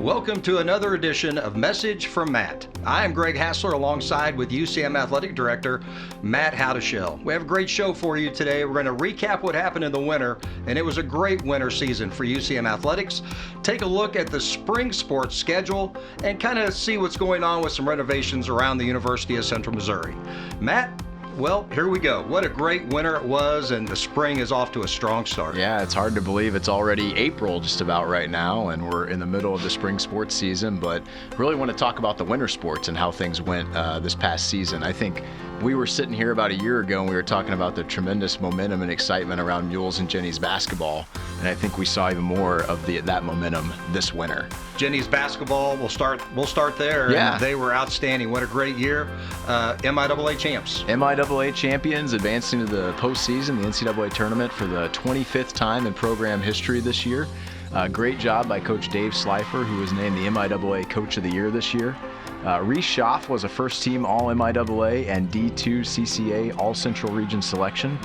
Welcome to another edition of Message from Matt. I am Greg Hassler alongside with UCM Athletic Director Matt Howdeshell. We have a great show for you today. We're going to recap what happened in the winter, and it was a great winter season for UCM Athletics. Take a look at the spring sports schedule and kind of see what's going on with some renovations around the University of Central Missouri. Matt, well, here we go. What a great winter it was, and the spring is off to a strong start. Yeah, it's hard to believe it's already April just about right now, and we're in the middle of the spring sports season, but really want to talk about the winter sports and how things went this past season. I think we were sitting here about a year ago, and we were talking about the tremendous momentum and excitement around Mules and Jennies basketball, and I think we saw even more of that momentum this winter. Jennies basketball, we'll start there. Yeah. And they were outstanding. What a great year. MIAA champs. MIAA champions advancing to the postseason, the NCAA tournament for the 25th time in program history this year. Great job by Coach Dave Slifer, who was named the MIAA Coach of the Year this year. Reese Schaff was a first-team All-MIAA and D2 CCA All-Central Region selection,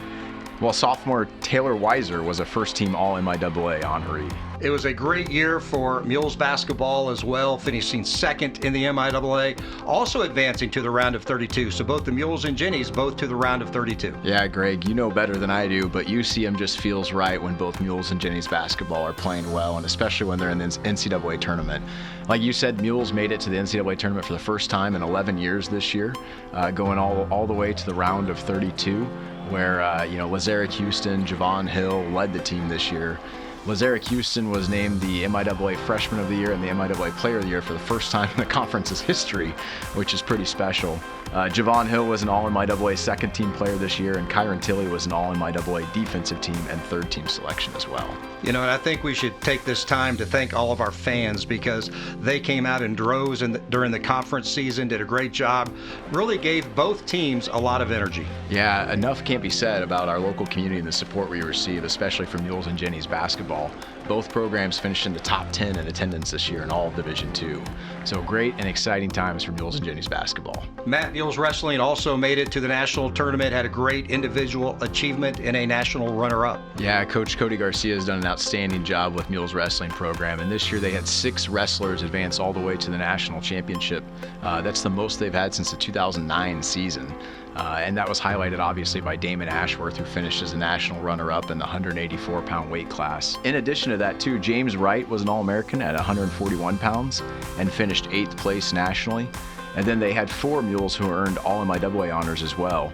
while sophomore Taylor Weiser was a first-team All-MIAA honoree. It was a great year for Mules basketball as well, finishing second in the MIAA, also advancing to the round of 32. So both the Mules and Jennies both to the round of 32. Yeah, Greg, you know better than I do, but UCM just feels right when both Mules and Jennies basketball are playing well, and especially when they're in the NCAA tournament. Like you said, Mules made it to the NCAA tournament for the first time in 11 years this year, going all the way to the round of 32, where Lazarick Houston, Javon Hill led the team this year. Lazarick Houston was named the MIAA Freshman of the Year and the MIAA Player of the Year for the first time in the conference's history, which is pretty special. Javon Hill was an All-MIAA second-team player this year, and Kyron Tilley was an All-MIAA defensive team and third-team selection as well. You know, and I think we should take this time to thank all of our fans because they came out in droves during the conference season, did a great job, really gave both teams a lot of energy. Yeah, enough can't be said about our local community and the support we receive, especially from Mules and Jennies basketball. Both programs finished in the top 10 in attendance this year in all of Division II. So great and exciting times for Mules and Jennies basketball. Matt, Mules Wrestling also made it to the national tournament, had a great individual achievement and a national runner-up. Yeah, Coach Cody Garcia has done an outstanding job with Mules Wrestling program, and this year they had 6 wrestlers advance all the way to the national championship. That's the most they've had since the 2009 season. And that was highlighted obviously by Damon Ashworth, who finished as a national runner-up in the 184-pound weight class. In addition to that too, James Wright was an All-American at 141 pounds and finished 8th place nationally. And then they had 4 Mules who earned All-MIAA honors as well,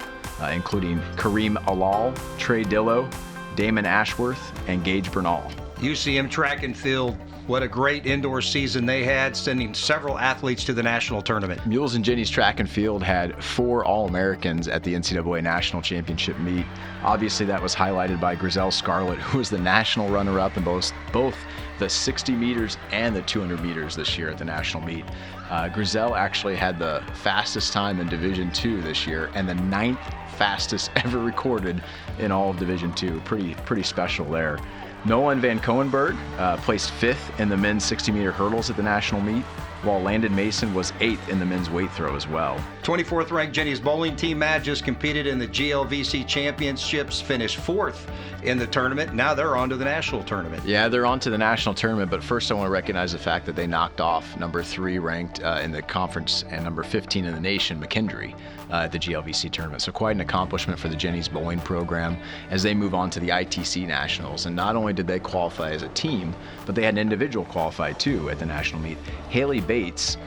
including Kareem Alal, Trey Dillo, Damon Ashworth, and Gage Bernal. UCM track and field, what a great indoor season they had, sending several athletes to the national tournament. Mules and Jennies track and field had 4 All-Americans at the NCAA National Championship meet. Obviously, that was highlighted by Grizel Scarlett, who was the national runner-up in both the 60 meters and the 200 meters this year at the national meet. Grizel actually had the fastest time in Division II this year and the 9th fastest ever recorded in all of Division II. Pretty special there. Nolan Van Coenberg placed 5th in the men's 60-meter hurdles at the national meet, while Landon Mason was 8th in the men's weight throw as well. 24th ranked Jennies bowling team, Matt, just competed in the GLVC championships, finished 4th in the tournament. Now they're on to the national tournament. Yeah, they're on to the national tournament, but first I want to recognize the fact that they knocked off number 3 ranked in the conference and number 15 in the nation, McKendree, at the GLVC tournament. So quite an accomplishment for the Jennies bowling program as they move on to the ITC Nationals. And not only did they qualify as a team, but they had an individual qualify too at the national meet. Haley Bates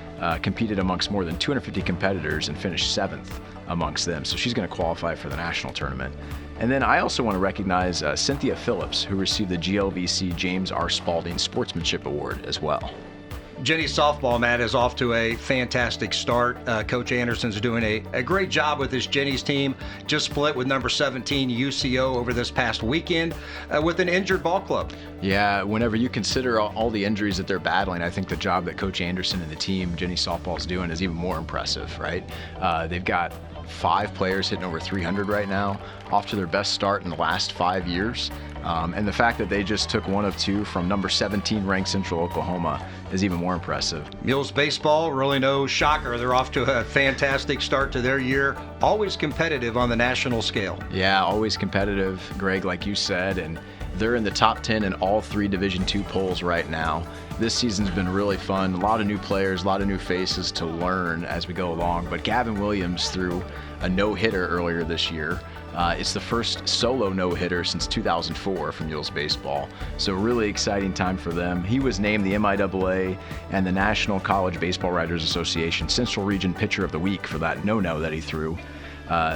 competed amongst more than 250 competitors and finished 7th amongst them. So she's going to qualify for the national tournament. And then I also want to recognize Cynthia Phillips, who received the GLVC James R. Spalding Sportsmanship Award as well. Jennies softball, Matt, is off to a fantastic start. Coach Anderson's doing a great job with this Jennies team. Just split with number 17 UCO over this past weekend with an injured ball club. Yeah, whenever you consider all the injuries that they're battling, I think the job that Coach Anderson and the team, Jennies softball, is doing is even more impressive, right? They've got 5 players hitting over 300 right now, off to their best start in the last 5 years. And the fact that they just took 1 of 2 from number 17 ranked Central Oklahoma is even more impressive. Mules baseball, really no shocker. They're off to a fantastic start to their year. Always competitive on the national scale. Yeah, always competitive, Greg, like you said. And They're in the top 10 in all 3 Division II polls right now. This season's been really fun. A lot of new players, a lot of new faces to learn as we go along. But Gavin Williams threw a no-hitter earlier this year. It's the first solo no-hitter since 2004 for Mules Baseball. So really exciting time for them. He was named the MIAA and the National College Baseball Writers Association Central Region Pitcher of the Week for that no-no that he threw.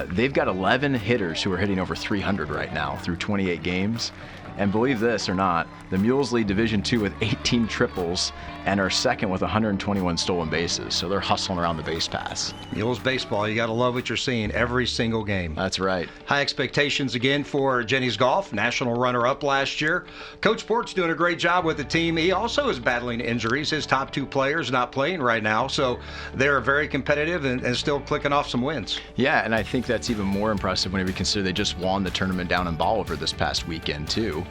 They've got 11 hitters who are hitting over 300 right now through 28 games. And believe this or not, the Mules lead Division II with 18 triples and are second with 121 stolen bases. So they're hustling around the base paths. Mules baseball, you got to love what you're seeing every single game. That's right. High expectations again for Jenny's Golf, national runner-up last year. Coach Port's doing a great job with the team. He also is battling injuries. His top 2 players not playing right now, so they're very competitive and still clicking off some wins. Yeah, and I think that's even more impressive when we consider they just won the tournament down in Bolivar this past weekend too.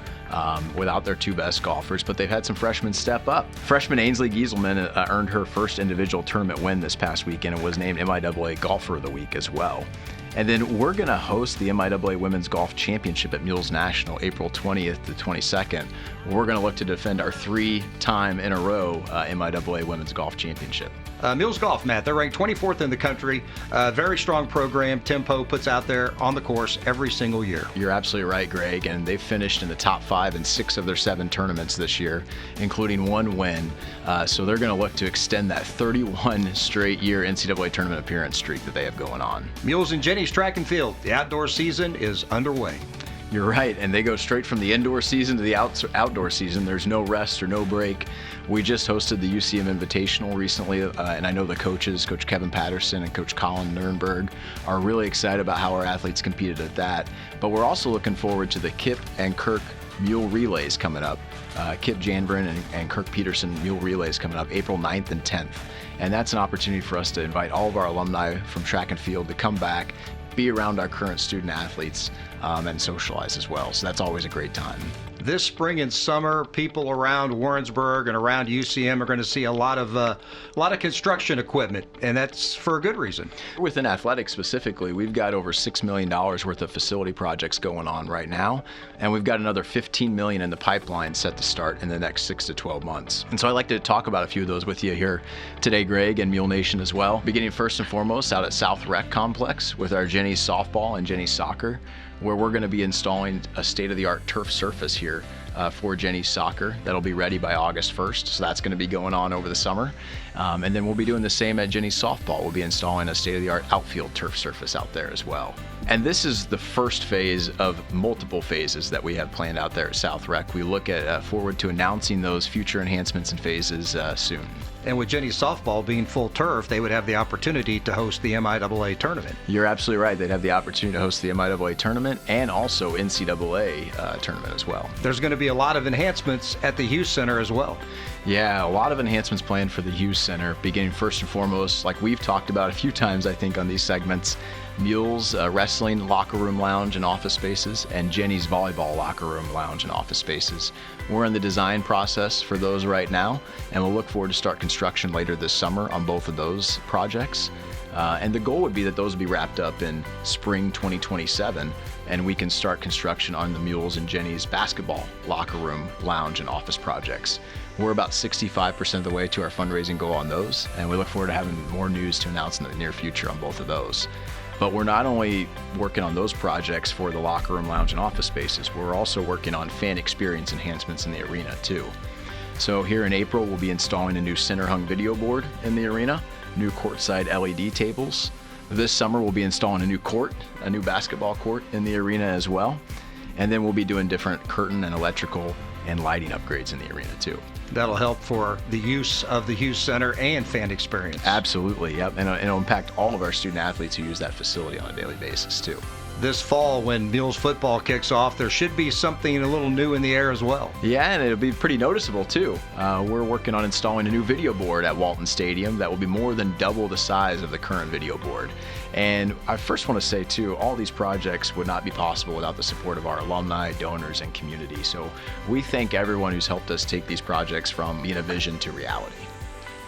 Without their 2 best golfers, but they've had some freshmen step up. Freshman Ainsley Gieselman earned her first individual tournament win this past weekend and was named MIAA Golfer of the Week as well. And then we're going to host the MIAA Women's Golf Championship at Mules National April 20th to 22nd. We're going to look to defend our 3-time in a row MIAA Women's Golf Championship. Mules Golf, Matt, they're ranked 24th in the country. Very strong program. Tempo puts out there on the course every single year. You're absolutely right, Greg. And they've finished in the top 5 in 6 of their 7 tournaments this year, including 1 win. So they're going to look to extend that 31 straight year NCAA tournament appearance streak that they have going on. Mules and Jenny's track and field. The outdoor season is underway. You're right, and they go straight from the indoor season to the outdoor season. There's no rest or no break. We just hosted the UCM Invitational recently, and I know the coaches, Coach Kevin Patterson and Coach Colin Nurnberg, are really excited about how our athletes competed at that. But we're also looking forward to the Kip and Kirk Mule Relays coming up. Kip Janvrin and Kirk Peterson Mule Relays coming up April 9th and 10th. And that's an opportunity for us to invite all of our alumni from track and field to come back, be around our current student athletes, and socialize as well. So that's always a great time. This spring and summer, people around Warrensburg and around UCM are going to see a lot of construction equipment, and that's for a good reason. Within athletics specifically, we've got over $6 million worth of facility projects going on right now, and we've got another $15 million in the pipeline set to start in the next 6 to 12 months. And so I'd like to talk about a few of those with you here today, Greg, and Mule Nation as well. Beginning first and foremost out at South Rec Complex with our Jenny's softball and Jenny's soccer, where we're going to be installing a state-of-the-art turf surface here for Jenny's soccer that'll be ready by August 1st. So that's going to be going on over the summer. And then we'll be doing the same at Jenny's softball. We'll be installing a state-of-the-art outfield turf surface out there as well. And this is the first phase of multiple phases that we have planned out there at South Rec. We look at forward to announcing those future enhancements and phases soon. And with Jenny's softball being full turf, they would have the opportunity to host the MIAA tournament. You're absolutely right. They'd have the opportunity to host the MIAA tournament and also NCAA tournament as well. There's going to be a lot of enhancements at the Hughes Center as well. Yeah, a lot of enhancements planned for the Hughes Center, beginning first and foremost, like we've talked about a few times, I think, on these segments, Mules wrestling locker room lounge and office spaces, and Jenny's volleyball locker room lounge and office spaces. We're in the design process for those right now, and we'll look forward to start construction later this summer on both of those projects. And the goal would be that those would be wrapped up in spring 2027, and we can start construction on the Mules and Jenny's basketball locker room, lounge, and office projects. We're about 65% of the way to our fundraising goal on those, and we look forward to having more news to announce in the near future on both of those. But we're not only working on those projects for the locker room, lounge, and office spaces, we're also working on fan experience enhancements in the arena too. So here in April, we'll be installing a new center hung video board in the arena, new courtside LED tables. This summer, we'll be installing a new court, a new basketball court in the arena as well. And then we'll be doing different curtain and electrical and lighting upgrades in the arena too. That'll help for the use of the Hughes Center and fan experience. Absolutely, yep. And it'll impact all of our student athletes who use that facility on a daily basis too. This fall, when Mules football kicks off, there should be something a little new in the air as well. Yeah, and it'll be pretty noticeable too. We're working on installing a new video board at Walton Stadium that will be more than double the size of the current video board. And I first want to say too, all these projects would not be possible without the support of our alumni, donors, and community. So we thank everyone who's helped us take these projects from being a vision to reality.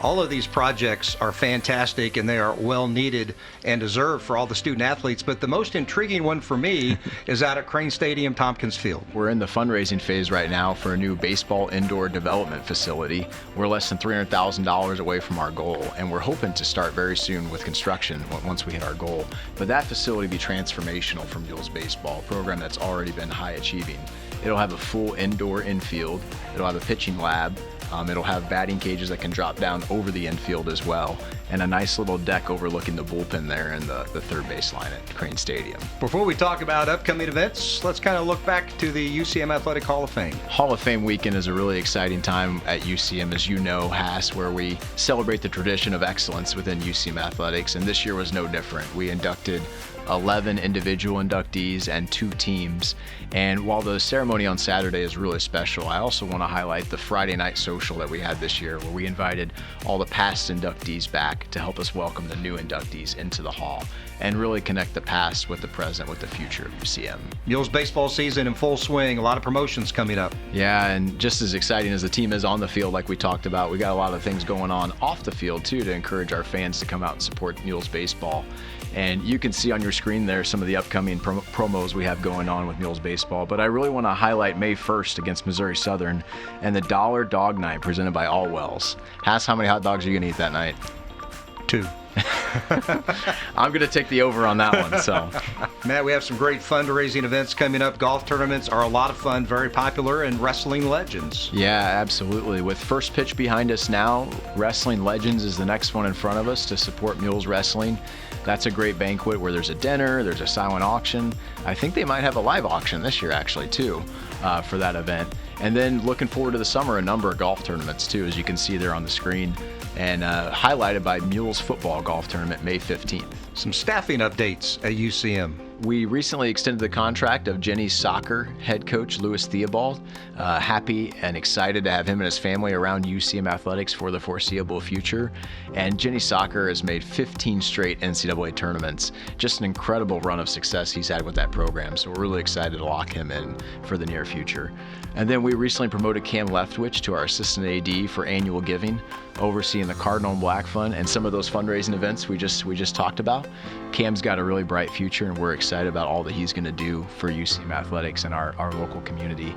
All of these projects are fantastic, and they are well needed and deserved for all the student athletes. But the most intriguing one for me is out at Crane Stadium, Tompkins Field. We're in the fundraising phase right now for a new baseball indoor development facility. We're less than $300,000 away from our goal, and we're hoping to start very soon with construction once we hit our goal. But that facility will be transformational for Mules baseball, a program that's already been high achieving. It'll have a full indoor infield. It'll have a pitching lab. It'll have batting cages that can drop down over the infield as well, and a nice little deck overlooking the bullpen there in the third baseline at Crane Stadium. Before we talk about upcoming events, let's kind of look back to the UCM Athletic Hall of Fame. Hall of Fame weekend is a really exciting time at UCM, as you know, Haas, where we celebrate the tradition of excellence within UCM athletics, and this year was no different. We inducted 11 individual inductees and 2 teams. And while the ceremony on Saturday is really special, I also want to highlight the Friday night social that we had this year, where we invited all the past inductees back to help us welcome the new inductees into the hall and really connect the past with the present, with the future of UCM. Mules baseball season in full swing, a lot of promotions coming up. Yeah, and just as exciting as the team is on the field, like we talked about, we got a lot of things going on off the field too to encourage our fans to come out and support Mules baseball. And you can see on your screen there some of the upcoming promos we have going on with Mules baseball. But I really want to highlight May 1st against Missouri Southern and the Dollar Dog Night presented by Allwells. Haas, how many hot dogs are you going to eat that night? 2. I'm going to take the over on that one. So, Matt, we have some great fundraising events coming up. Golf tournaments are a lot of fun, very popular, and wrestling legends. Yeah, absolutely. With first pitch behind us now, Wrestling Legends is the next one in front of us to support Mules Wrestling. That's a great banquet where there's a dinner, there's a silent auction. I think they might have a live auction this year, actually, too, for that event. And then looking forward to the summer, a number of golf tournaments, too, as you can see there on the screen, and highlighted by Mules Football Golf Tournament May 15th. Some staffing updates at UCM. We recently extended the contract of Jenny's soccer head coach, Louis Theobald. Happy and excited to have him and his family around UCM athletics for the foreseeable future. And Jenny's soccer has made 15 straight NCAA tournaments. Just an incredible run of success he's had with that program. So we're really excited to lock him in for the near future. And then we recently promoted Cam Leftwich to our assistant AD for annual giving, overseeing the Cardinal and Black Fund and some of those fundraising events we just talked about. Cam's got a really bright future, and we're excited about all that he's going to do for UCM athletics and our local community.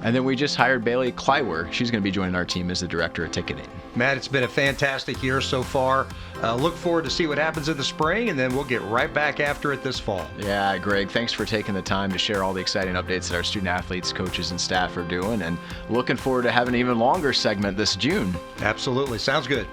And then we just hired Bailey Kleiwer. She's going to be joining our team as the director of ticketing. Matt, it's been a fantastic year so far. Look forward to see what happens in the spring, and then we'll get right back after it this fall. Yeah, Greg, thanks for taking the time to share all the exciting updates that our student athletes, coaches, and staff are doing, and looking forward to having an even longer segment this June. Absolutely. Sounds good.